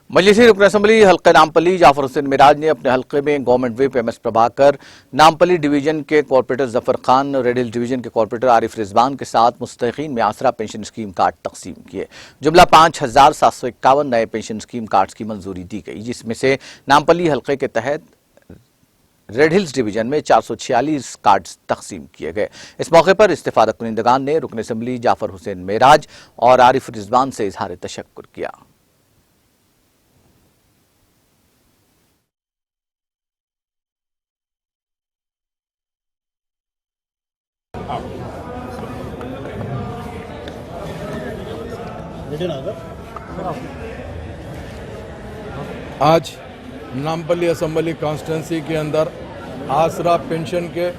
मजलिसी रुकन असम्बली हल्के नामपल्ली जाफर हुसैन मिराज ने अपने हल्के में government whip M S Prabhakar, Nampally division के कॉर्पोरेटर जफर खान, रेड हिल्स डिवीजन के कॉर्पोरेटर आरिफ रिजवान के साथ मुस्तहीकीन में आसरा पेंशन स्कीम कार्ड तकसीम किए। जुमला 5751 नए पेंशन स्कीम कार्ड्स की मंजूरी दी गई, जिसमें से नामपल्ली हल्के के तहत रेड हिल्स डिवीजन में 446 कार्ड्स तकसीम किए गए। इस मौके पर इस्तेफादा कुनिंदगान ने रुकन असम्बली जाफर हुसैन मिराज और आरिफ रिजवान से इजहार तशक्कुर किया। आज नामपल्ली असम्बली कॉन्स्टिट्यूंसी के अंदर आसरा पेंशन के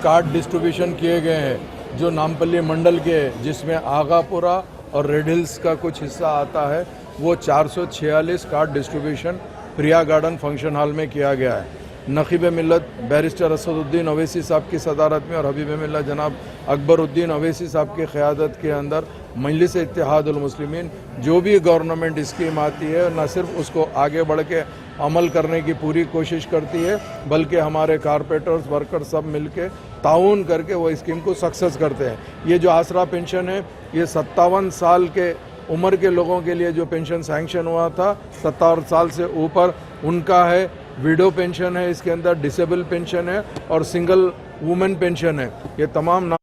कार्ड डिस्ट्रीब्यूशन किए गए हैं, जो नामपल्ली मंडल के हैं, जिसमें आगापुरा और रेड हिल्स का कुछ हिस्सा आता है। वो 446 कार्ड डिस्ट्रीब्यूशन प्रिया गार्डन फंक्शन हॉल में किया गया है। नकीब मिल्लत बैरिस्टर असदुद्दीन अवैसी साहब की सदारत में और हबीब मिल्लत जनाब अकबरुद्दीन अवैसी साहब की क़यादत के अंदर मजलिस इत्तेहादुल मुस्लिमीन जो भी गवर्नमेंट स्कीम आती है, न सिर्फ उसको आगे बढ़ के अमल करने की पूरी कोशिश करती है, बल्कि हमारे कारपोरेटर्स वर्कर सब मिलके ताउन करके वो स्कीम को सक्सेस करते हैं। ये जो आसरा पेंशन है, ये 57 साल के उम्र के लोगों के लिए जो पेंशन सैंक्शन हुआ था, 57 साल से ऊपर उनका है। विडो पेंशन है, इसके अंदर डिसेबल पेंशन है और सिंगल वुमेन पेंशन है। ये तमाम